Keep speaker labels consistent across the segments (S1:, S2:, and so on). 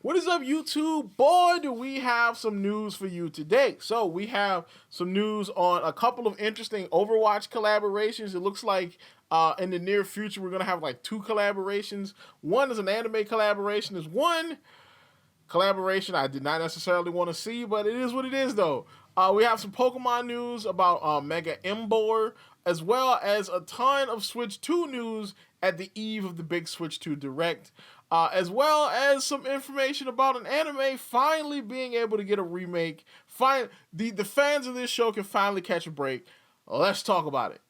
S1: What is up, YouTube? Boy, do we have some news for you today. So we have some news on a couple of interesting Overwatch collaborations. It looks like in the near future, we're going to have like 2 collaborations. One is an anime collaboration. There's one collaboration I did not necessarily want to see, but it is what it is, though. We have some Pokemon news about Mega Embor, as well as a ton of Switch 2 news at the eve of the big Switch 2 Direct, as well as some information about an anime finally being able to get a remake. The fans of this show can finally catch a break. Let's talk about it.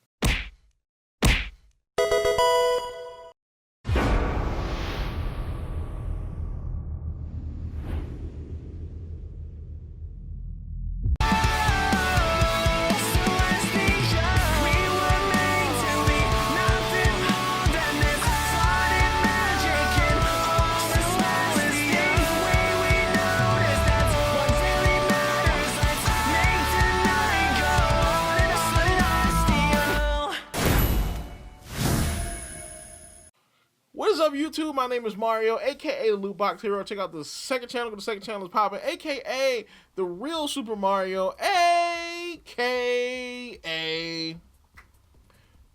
S1: What is up, YouTube? My name is Mario, aka the Lootbox Hero. Check out the second channel. The second channel is popping, aka the real Super Mario, aka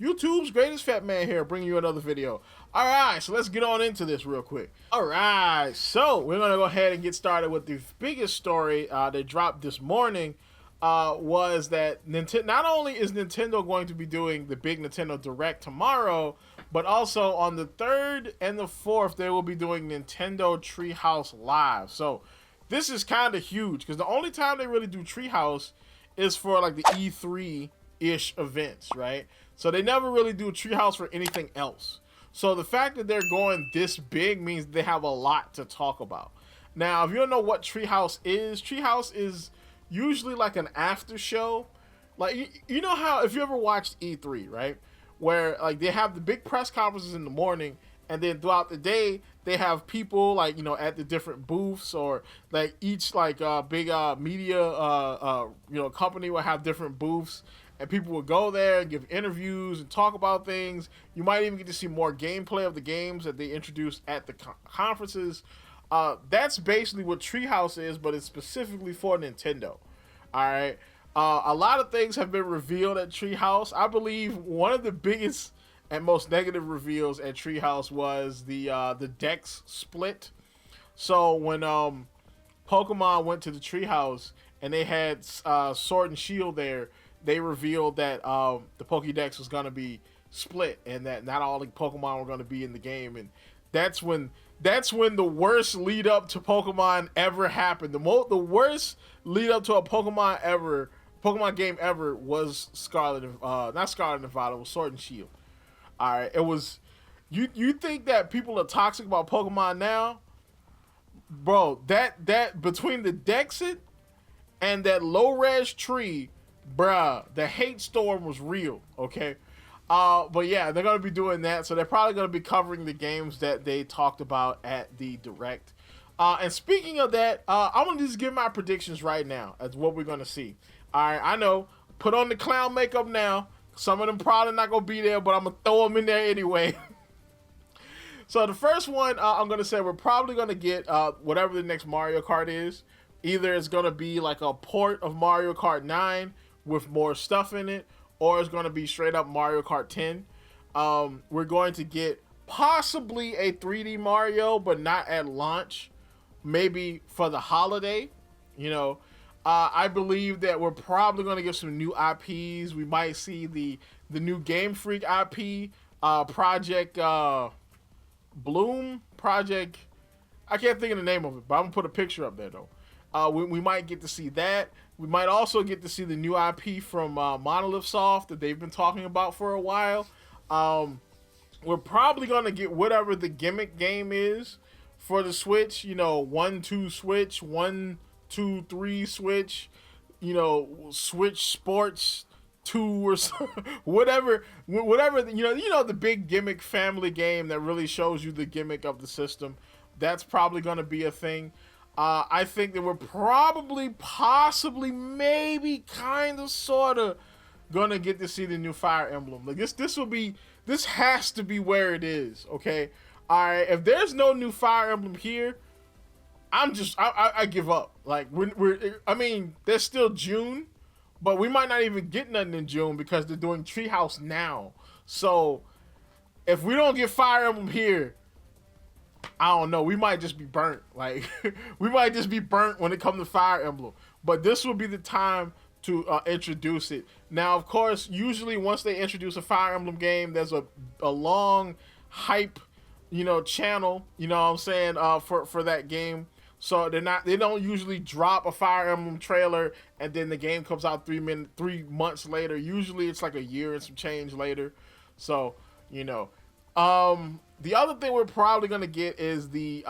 S1: YouTube's greatest fat man here, bringing you another video. All right, so let's get on into this real quick. All right, so we're gonna go ahead and get started with the biggest story that dropped this morning. Was that not only is Nintendo going to be doing the big Nintendo Direct tomorrow, but also on the 3rd and the 4th, they will be doing Nintendo Treehouse Live. So this is kind of huge because the only time they really do Treehouse is for like the E3-ish events, right? So they never really do Treehouse for anything else. So the fact that they're going this big means they have a lot to talk about. Now, if you don't know what Treehouse is usually like an after show. Like, you know how, if you ever watched E3, right? Where like they have the big press conferences in the morning, and then throughout the day they have people like, you know, at the different booths, or like each like big media company will have different booths, and people will go there and give interviews and talk about things. You might even get to see more gameplay of the games that they introduced at the conferences. That's basically what Treehouse is, but it's specifically for Nintendo. All right. A lot of things have been revealed at Treehouse. I believe one of the biggest and most negative reveals at Treehouse was the Dex split. So when Pokemon went to the Treehouse and they had Sword and Shield there, they revealed that the Pokédex was going to be split and that not all the Pokemon were going to be in the game. And that's when the worst lead up to Pokemon ever happened. The worst lead up to a Pokemon game ever was not Scarlet and Violet, it was Sword and Shield. All right, it was. You think that people are toxic about Pokemon now, bro? That between the Dexit and that low res tree, bruh, the hate storm was real. Okay. But yeah, they're going to be doing that. So they're probably going to be covering the games that they talked about at the Direct. And speaking of that, I'm going to just give my predictions right now as what we're going to see. All right, I know. Put on the clown makeup now. Some of them probably not going to be there, but I'm going to throw them in there anyway. So the first one, I'm going to say we're probably going to get whatever the next Mario Kart is. Either it's going to be like a port of Mario Kart 9 with more stuff in it, or it's going to be straight up Mario Kart 10. We're going to get possibly a 3D Mario, but not at launch. Maybe for the holiday. You know, I believe that we're probably going to get some new IPs. We might see the new Game Freak IP, Project Bloom. I can't think of the name of it, but I'm going to put a picture up there, though. We might get to see that. We might also get to see the new IP from Monolith Soft that they've been talking about for a while. We're probably going to get whatever the gimmick game is for the Switch. You know, 1-2 Switch, 1-2-3 Switch, you know, Switch Sports 2 or whatever, you know, the big gimmick family game that really shows you the gimmick of the system. That's probably going to be a thing. I think that we're probably, possibly, maybe, kind of, sort of gonna get to see the new Fire Emblem. Like this has to be where it is. Okay, all right. If there's no new Fire Emblem here, I give up. Like I mean, there's still June, but we might not even get nothing in June because they're doing Treehouse now. So if we don't get Fire Emblem here, I don't know. We might just be burnt. Like we might just be burnt when it comes to Fire Emblem. But this will be the time to introduce it. Now, of course, usually once they introduce a Fire Emblem game, there's a long hype, channel. You know what I'm saying? For that game. So they don't usually drop a Fire Emblem trailer and then the game comes out 3 months later. Usually it's like a year and some change later. So, the other thing we're probably gonna get is the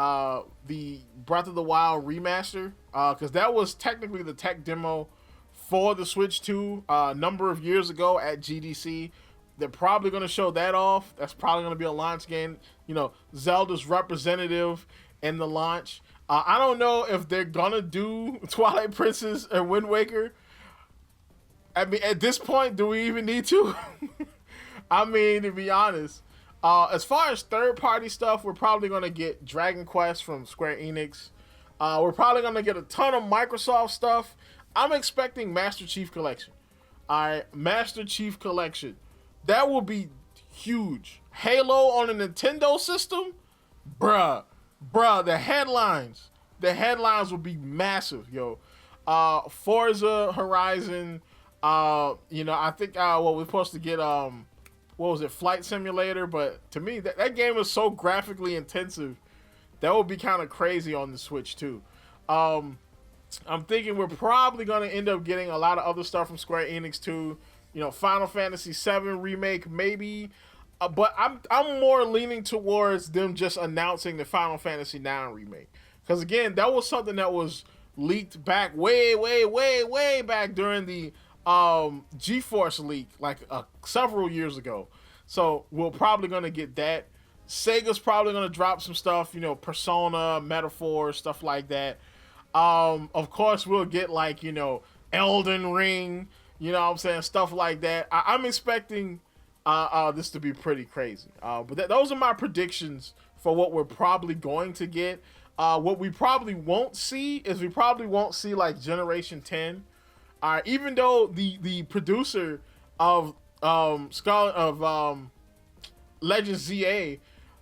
S1: Breath of the Wild remaster, because that was technically the tech demo for the Switch 2 a number of years ago at GDC. They're probably gonna show that off. That's probably gonna be a launch game. Zelda's representative in the launch. I don't know if they're gonna do Twilight Princess and Wind Waker. I mean, at this point, do we even need to? I mean, to be honest, as far as third-party stuff, we're probably going to get Dragon Quest from Square Enix. We're probably going to get a ton of Microsoft stuff. I'm expecting Master Chief Collection. All right, Master Chief Collection. That will be huge. Halo on a Nintendo system? Bruh, the headlines will be massive, yo. Forza Horizon, I think we're supposed to get what was it, Flight Simulator, but to me that game is so graphically intensive that would be kind of crazy on the Switch too. I'm thinking we're probably going to end up getting a lot of other stuff from Square Enix too. Final Fantasy VII Remake maybe, but I'm more leaning towards them just announcing the Final Fantasy IX Remake, because again, that was something that was leaked back way back during the GeForce leak, like several years ago. So we're probably gonna get that. Sega's probably gonna drop some stuff, Persona, Metaphor, stuff like that. Of course we'll get like, Elden Ring, what I'm saying, stuff like that. I'm expecting this to be pretty crazy. But those are my predictions for what we're probably going to get. What we probably won't see is like Generation 10. Even though the producer of Legend ZA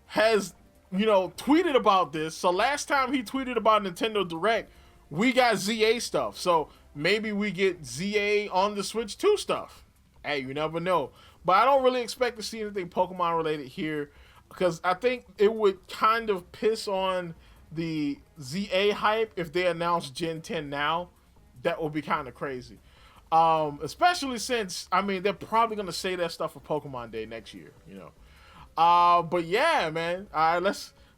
S1: has tweeted about this. So last time he tweeted about Nintendo Direct, we got ZA stuff. So maybe we get ZA on the Switch 2 stuff. Hey, you never know. But I don't really expect to see anything Pokemon related here, because I think it would kind of piss on the ZA hype if they announce Gen 10 now. That would be kind of crazy. Especially since, they're probably going to say that stuff for Pokemon Day next year, But yeah, man. All right,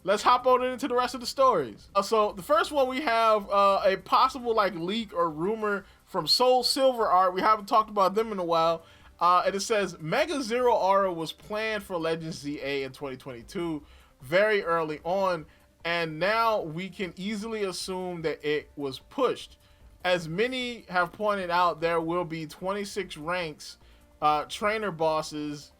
S1: let's hop on into the rest of the stories. So the first one, we have a possible leak or rumor from Soul Silver Art. We haven't talked about them in a while. And it says Mega Zerora was planned for Legends ZA in 2022, very early on, and now we can easily assume that it was pushed. As many have pointed out, there will be 26 ranks, trainer bosses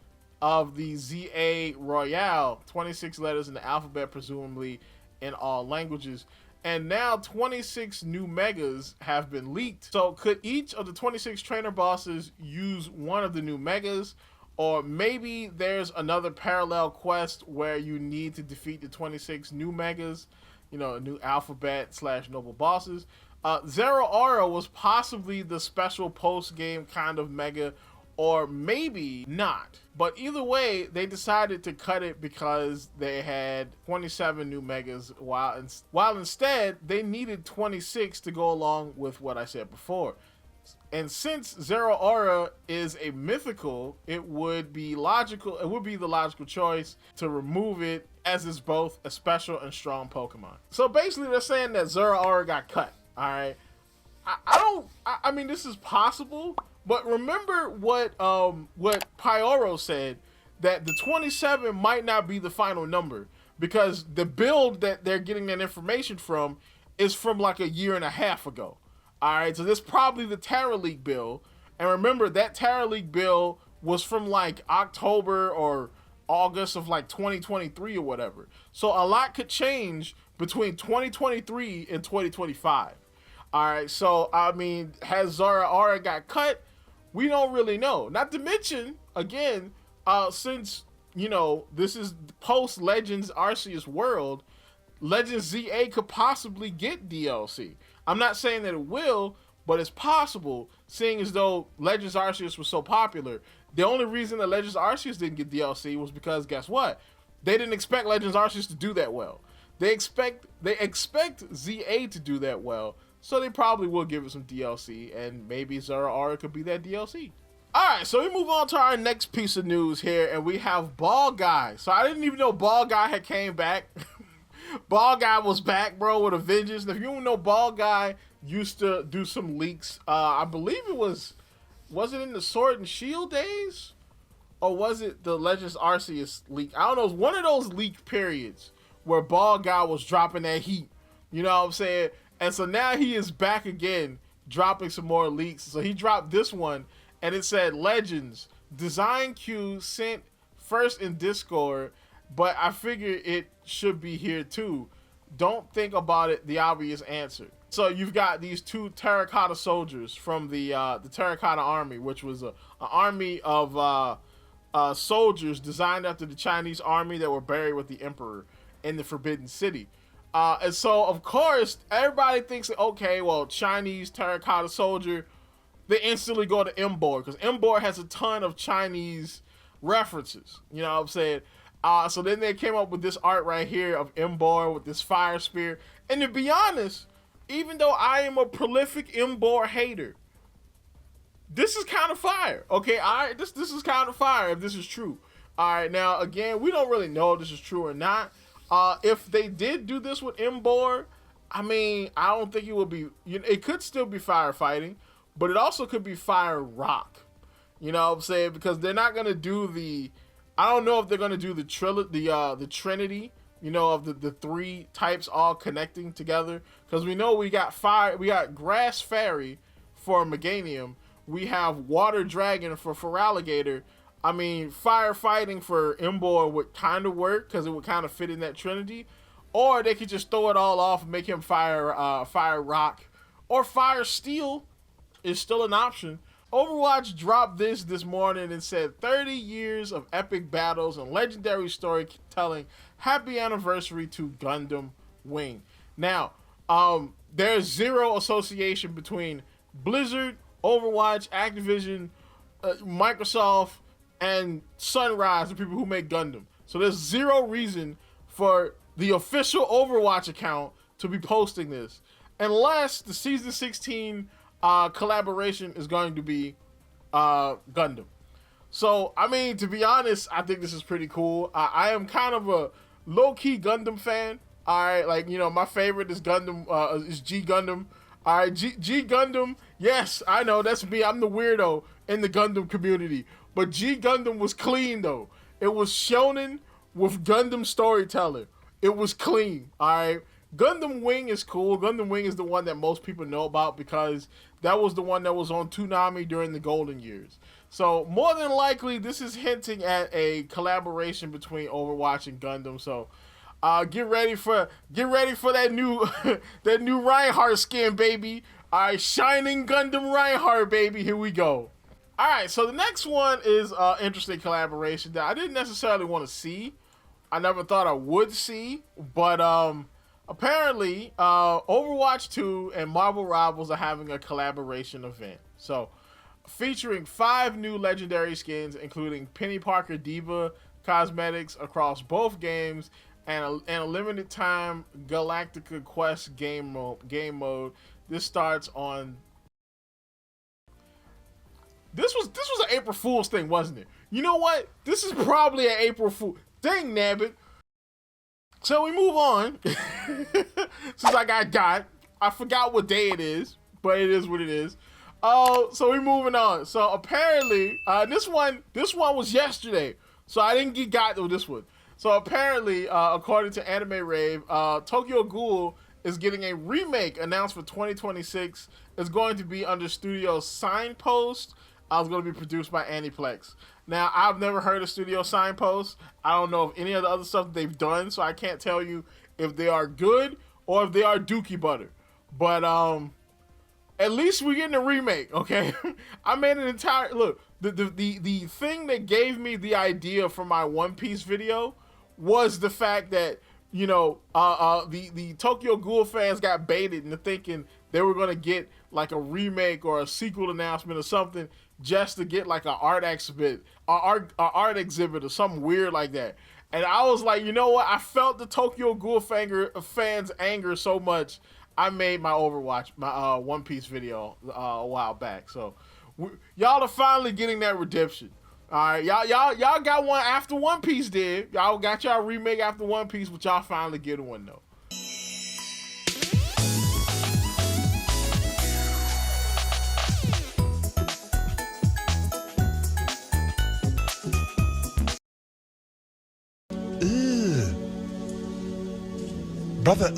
S1: of the ZA Royale, 26 letters in the alphabet, presumably in all languages. And now 26 new megas have been leaked. So could each of the 26 trainer bosses use one of the new megas? Or maybe there's another parallel quest where you need to defeat the 26 new megas, new alphabet / noble bosses. Zerora was possibly the special post-game kind of mega, or maybe not. But either way, they decided to cut it because they had 27 new megas, while instead they needed 26 to go along with what I said before. And since Zerora is a mythical, it would be the logical choice to remove it, as it's both a special and strong Pokemon. So basically they're saying that Zerora got cut. All right, I mean, this is possible, but remember what Pyoro said, that the 27 might not be the final number, because the build that they're getting that information from is from like a year and a half ago. All right, so this is probably the Terra League build, and remember that Terra League build was from like October or August of like 2023 or whatever. So a lot could change between 2023 and 2025. All right, so I mean, has Zerora got cut? We don't really know. Not to mention, again, since you know this is post Legends Arceus world, Legends ZA could possibly get DLC. I'm not saying that it will, but it's possible, seeing as though Legends Arceus was so popular. The only reason that Legends Arceus didn't get DLC was because, guess what? They didn't expect Legends Arceus to do that well. They expect ZA to do that well, so they probably will give it some DLC, and maybe Zerora could be that DLC. Alright, so we move on to our next piece of news here, and we have Ball Guy. So I didn't even know Ball Guy had came back. Ball Guy was back, bro, with a vengeance. And if you don't know, Ball Guy used to do some leaks. I believe it was it in the Sword and Shield days? Or was it the Legends Arceus leak? I don't know. It was one of those leak periods where Ball Guy was dropping that heat. You know what I'm saying? And so now he is back again, dropping some more leaks. So he dropped this one, and it said, Legends, design queue sent first in Discord, but I figure it should be here too. Don't think about it, the obvious answer. So you've got these two terracotta soldiers from the Terracotta Army, which was an army of soldiers designed after the Chinese army that were buried with the Emperor in the Forbidden City. And so, of course, everybody thinks, okay, well, Chinese terracotta soldier, they instantly go to Embor, because Embor has a ton of Chinese references. You know what I'm saying? So then they came up with this art right here of Embor with this fire spear. And to be honest, even though I am a prolific Embor hater, this is kind of fire. Okay, all right, this is kind of fire if this is true. All right, now, again, we don't really know if this is true or not. If they did do this with Embor, I mean, I don't think it would be, it could still be firefighting, but it also could be fire rock. You know what I'm saying? Because they're not going to do I don't know if they're going to do the Trinity, you know, of the three types all connecting together. Because we know we got Grass Fairy for Meganium. We have Water Dragon for Feraligatr. I mean, firefighting for Embor would kind of work because it would kind of fit in that Trinity. Or they could just throw it all off and make him fire rock. Or fire steel is still an option. Overwatch dropped this morning and said 30 years of epic battles and legendary storytelling. Happy anniversary to Gundam Wing. Now, there's zero association between Blizzard, Overwatch, Activision, Microsoft, and Sunrise, the people who make Gundam. So there's zero reason for the official Overwatch account to be posting this, unless the Season 16 collaboration is going to be Gundam. So, I mean, to be honest, I think this is pretty cool. I am kind of a low-key Gundam fan. All right, like, you know, my favorite is Gundam, is G Gundam. All right, G Gundam, yes, I know, that's me. I'm the weirdo in the Gundam community. But G Gundam was clean, though. It was shonen with Gundam storytelling. It was clean, all right? Gundam Wing is cool. Gundam Wing is the one that most people know about because that was the one that was on Toonami during the golden years. So more than likely, this is hinting at a collaboration between Overwatch and Gundam. So get ready for that new that new Reinhardt skin, baby. All right, Shining Gundam Reinhardt, baby. Here we go. All right, so the next one is interesting collaboration that I didn't necessarily want to see. I never thought I would see, but apparently Overwatch 2 and Marvel Rivals are having a collaboration event. So, featuring 5 new legendary skins, including Penny Parker Diva cosmetics across both games, and a limited time Galactica Quest game mode. This starts on. This was an April Fool's thing, wasn't it? You know what? This is probably an April Fool. Dang nabbit. So we move on. Since I I forgot what day it is, but it is what it is. So we're moving on. So apparently, this one was yesterday. So I didn't got to this one. So apparently, according to Anime Rave, Tokyo Ghoul is getting a remake announced for 2026. It's going to be under Studio Signpost. It's going to be produced by Aniplex. Now, I've never heard of Studio Signpost. I don't know of any of the other stuff they've done, so I can't tell you if they are good or if they are dookie butter. But at least we're getting a remake, okay? I made an entire look. The thing that gave me the idea for my One Piece video was the fact that, you know, the Tokyo Ghoul fans got baited into thinking they were gonna get like a remake or a sequel announcement or something just to get like an art exhibit or something weird like that. And I was like, you know what? I felt the Tokyo Ghoul fans' anger so much. I made my Overwatch, my One Piece video a while back. So y'all are finally getting that redemption. All right, y'all got one after One Piece did. Y'all got y'all remake after One Piece, but y'all finally getting one though.
S2: Brother,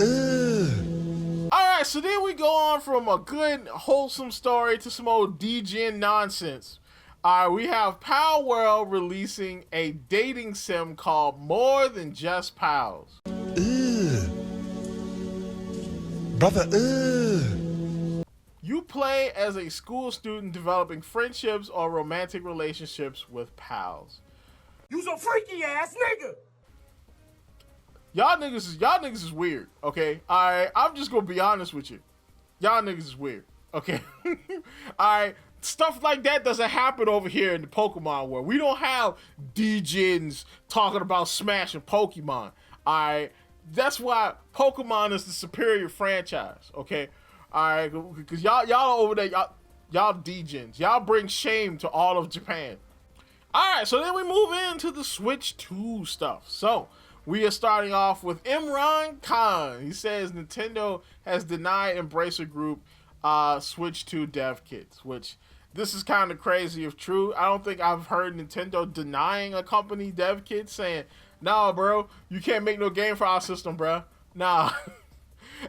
S1: Alright, so then we go on from a good, wholesome story to some old DGen nonsense. We have Palworld releasing a dating sim called More Than Just Pals.
S2: Brother,
S1: You play as a school student developing friendships or romantic relationships with pals.
S3: You's a freaky ass nigga!
S1: Y'all niggas is weird, okay? Alright, I'm just gonna be honest with you. Y'all niggas is weird, okay? Alright, stuff like that doesn't happen over here in the Pokemon world. We don't have DGens talking about smashing Pokemon, alright? That's why Pokemon is the superior franchise, okay? Alright, because y'all over there, y'all DGens. Y'all bring shame to all of Japan. Alright, so then we move into the Switch 2 stuff. So, we are starting off with Imran Khan. He says Nintendo has denied Embracer Group Switch 2 dev kits, which this is kind of crazy if true. I don't think I've heard Nintendo denying a company dev kit, saying, nah, bro, you can't make no game for our system, bro. Nah.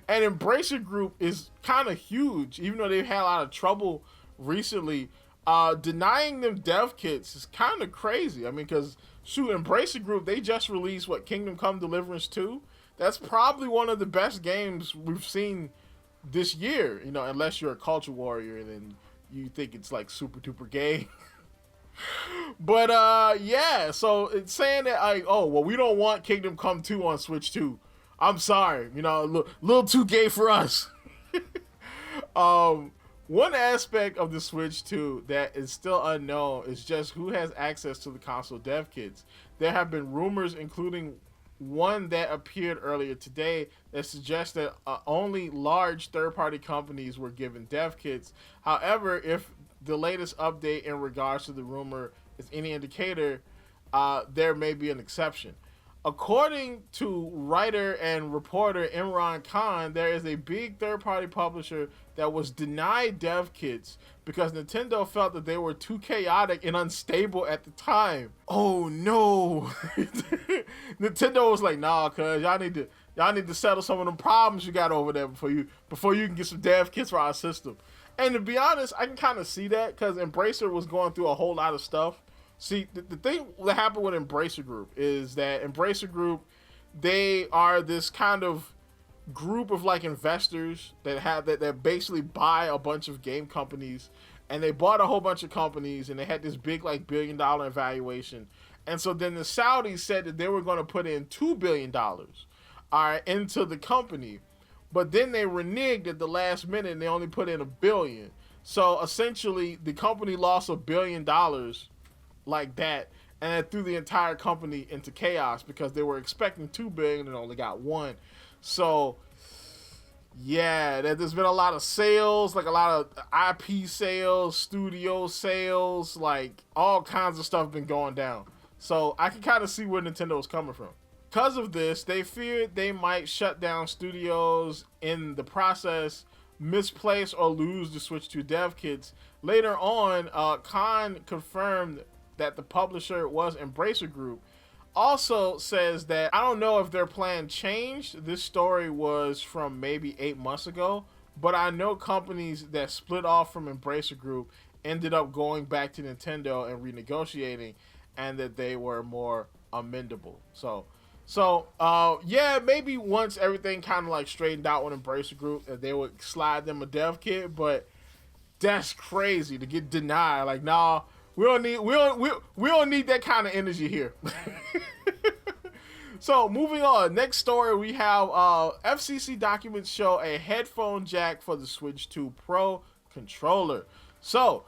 S1: And Embracer Group is kind of huge, even though they've had a lot of trouble recently. Denying them dev kits is kind of crazy. I mean, because shoot, Embracer Group, they just released Kingdom Come Deliverance 2. That's probably one of the best games we've seen this year, you know, unless you're a culture warrior and then you think it's like super duper gay. But yeah, so it's saying that like, oh well, we don't want Kingdom Come 2 on Switch 2. I'm sorry, you know, a little too gay for us. One aspect of the Switch 2 that is still unknown is just who has access to the console dev kits. There have been rumors, including one that appeared earlier today, that suggests that only large third-party companies were given dev kits. However, if the latest update in regards to the rumor is any indicator, there may be an exception. According to writer and reporter Imran Khan, there is a big third-party publisher that was denied dev kits because Nintendo felt that they were too chaotic and unstable at the time. Oh no. Nintendo was like, nah, cuz y'all need to settle some of them problems you got over there before you can get some dev kits for our system. And to be honest, I can kind of see that because Embracer was going through a whole lot of stuff. See, the thing that happened with Embracer Group is that Embracer Group, they are this kind of group of like investors that basically buy a bunch of game companies, and they bought a whole bunch of companies, and they had this big like $1 billion evaluation. And so then the Saudis said that they were going to put in $2 billion into the company, but then they reneged at the last minute and they only put in $1 billion. So essentially the company lost $1 billion like that, and it threw the entire company into chaos because they were expecting $2 billion and only got $1 billion. So yeah, there's been a lot of sales, like a lot of IP sales, studio sales, like all kinds of stuff been going down. So I can kind of see where Nintendo is coming from. Because of this, they feared they might shut down studios in the process, misplace or lose the Switch 2 dev kits. Later on, Khan confirmed that the publisher was Embracer Group. Also says that, I don't know if their plan changed. This story was from maybe 8 months ago, but I know companies that split off from Embracer Group ended up going back to Nintendo and renegotiating, and that they were more amendable. So So, yeah, maybe once everything kind of like straightened out with Embracer Group, that they would slide them a dev kit, but that's crazy to get denied. Like, nah, we don't need that kind of energy here. So, moving on. Next story, we have FCC documents show a headphone jack for the Switch 2 Pro controller. So,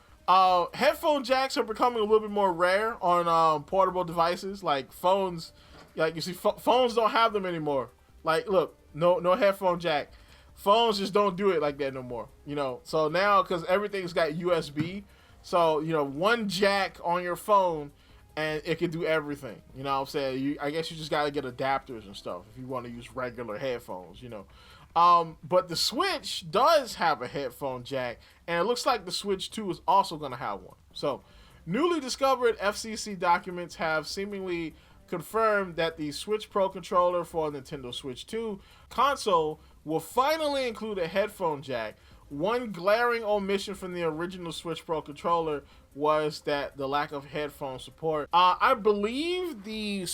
S1: headphone jacks are becoming a little bit more rare on portable devices, like phones. Like you see, phones don't have them anymore. Like, look, no headphone jack. Phones just don't do it like that no more. You know, so now because everything's got USB, so you know one jack on your phone, and it can do everything. You know what I'm saying? I guess you just gotta get adapters and stuff if you want to use regular headphones. You know, but the Switch does have a headphone jack, and it looks like the Switch 2 is also gonna have one. So, newly discovered FCC documents have seemingly confirmed that the Switch Pro controller for Nintendo Switch 2 console will finally include a headphone jack. One glaring omission from the original Switch Pro controller was that the lack of headphone support. I believe the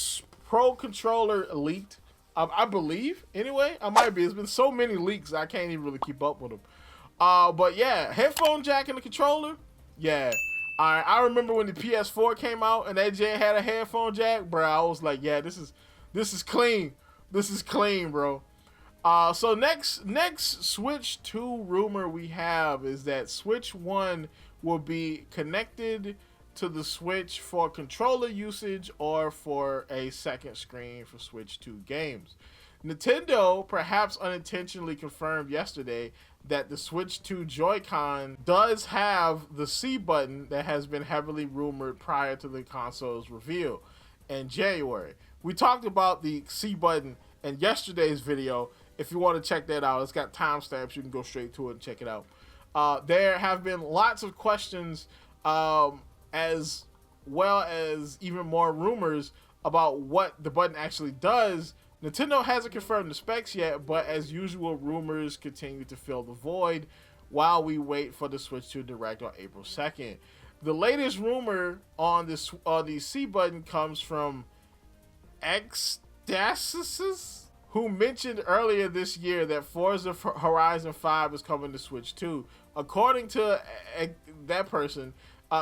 S1: Pro controller leaked. I believe, anyway. I might be. There's been so many leaks, I can't even really keep up with them. But yeah, headphone jack in the controller, yeah. I remember when the PS4 came out and that J had a headphone jack, bro. I was like, yeah, this is clean. This is clean, bro. So next Switch 2 rumor we have is that Switch 1 will be connected to the Switch for controller usage or for a second screen for Switch 2 games. Nintendo perhaps unintentionally confirmed yesterday that the Switch 2 Joy-Con does have the C button that has been heavily rumored prior to the console's reveal in January. We talked about the C button in yesterday's video. If you want to check that out, it's got timestamps. You can go straight to it and check it out. There have been lots of questions as well as even more rumors about what the button actually does. Nintendo hasn't confirmed the specs yet, but as usual, rumors continue to fill the void while we wait for the Switch 2 Direct on April 2nd. The latest rumor on the C button comes from Xdasis, who mentioned earlier this year that Forza Horizon 5 is coming to Switch 2. According to that person,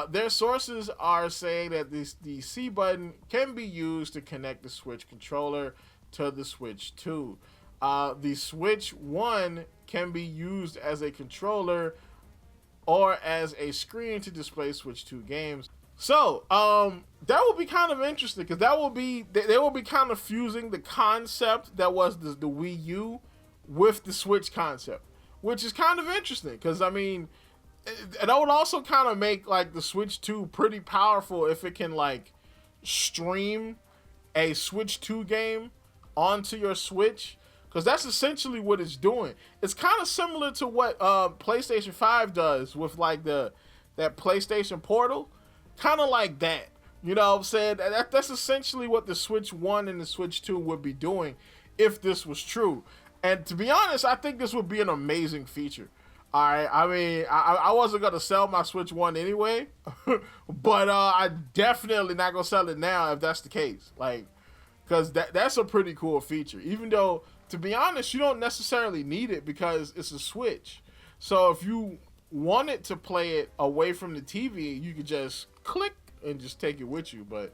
S1: their sources are saying that the C button can be used to connect the Switch controller to the Switch 2. The Switch 1 can be used as a controller or as a screen to display Switch 2 games. So, that will be kind of interesting because they will be kind of fusing the concept that was the Wii U with the Switch concept, which is kind of interesting because, I mean, and that would also kind of make like the Switch 2 pretty powerful if it can like stream a Switch 2 game onto your Switch, because that's essentially what it's doing. It's kind of similar to what PlayStation 5 does with like that PlayStation Portal, kind of like that. You know what I'm saying? That's essentially what the Switch 1 and the Switch 2 would be doing if this was true. And to be honest, I think this would be an amazing feature. All right, I mean, I wasn't gonna sell my Switch 1 anyway, but I definitely not gonna sell it now if that's the case. Like, because that's a pretty cool feature. Even though, to be honest, you don't necessarily need it because it's a Switch. So if you wanted to play it away from the TV, you could just click and just take it with you. But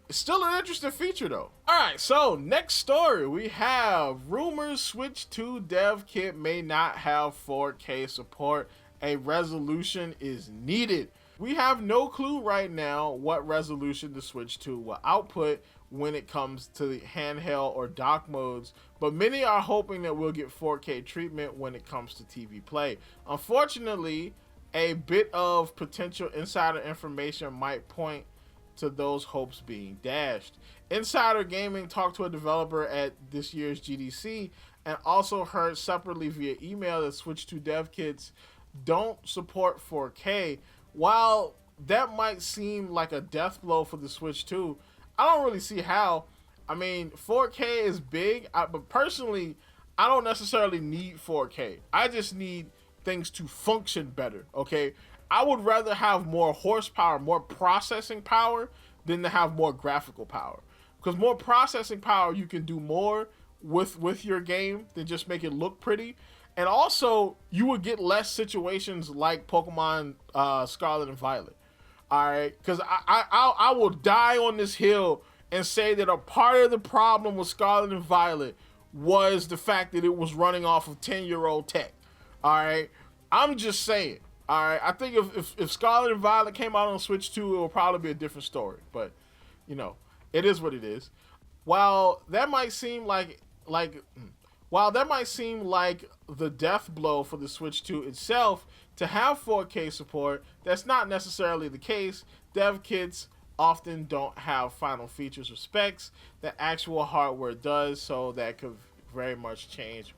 S1: it's still an interesting feature, though. All right, so next story. We have rumors Switch 2 dev kit may not have 4K support. A resolution is needed. We have no clue right now what resolution the Switch 2 will output when it comes to the handheld or dock modes, but many are hoping that we'll get 4K treatment when it comes to TV play. Unfortunately, a bit of potential insider information might point to those hopes being dashed. Insider Gaming talked to a developer at this year's GDC and also heard separately via email that Switch 2 dev kits don't support 4K. While that might seem like a death blow for the Switch 2, I don't really see how. I mean, 4K is big, but personally, I don't necessarily need 4K. I just need things to function better, okay? I would rather have more horsepower, more processing power, than to have more graphical power. because more processing power, you can do more with your game than just make it look pretty. And also, you would get less situations like Pokemon Scarlet and Violet. All right, because I will die on this hill and say that a part of the problem with Scarlet and Violet was the fact that it was running off of 10-year-old tech. All right, I'm just saying. All right, I think if Scarlet and Violet came out on Switch 2, it would probably be a different story. But, you know, it is what it is. While that might seem like the death blow for the Switch 2 itself to have 4K support, that's not necessarily the case. Dev kits often don't have final features or specs that actual hardware does, so that could very much change.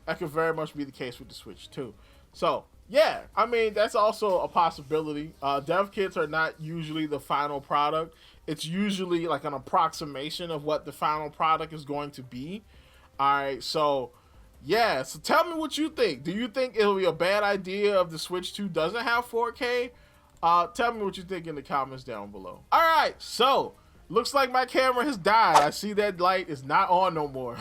S1: That could very much be the case with the Switch 2. So, yeah, I mean, that's also a possibility. Dev kits are not usually the final product. It's usually like an approximation of what the final product is going to be. All right, so yeah, so tell me what you think. Do you think it'll be a bad idea if the Switch 2 doesn't have 4K? Tell me what you think in the comments down below. All right, so looks like my camera has died. I see that light is not on no more.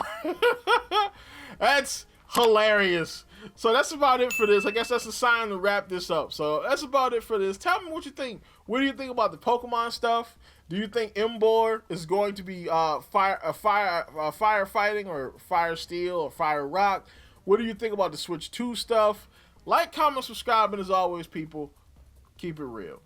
S1: That's hilarious. So that's about it for this. I guess that's a sign to wrap this up. So that's about it for this. Tell me what you think. What do you think about the Pokemon stuff? Do you think Embor is going to be firefighting or fire steel or fire rock? What do you think about the Switch 2 stuff? Like, comment, subscribe, and as always, people, keep it real.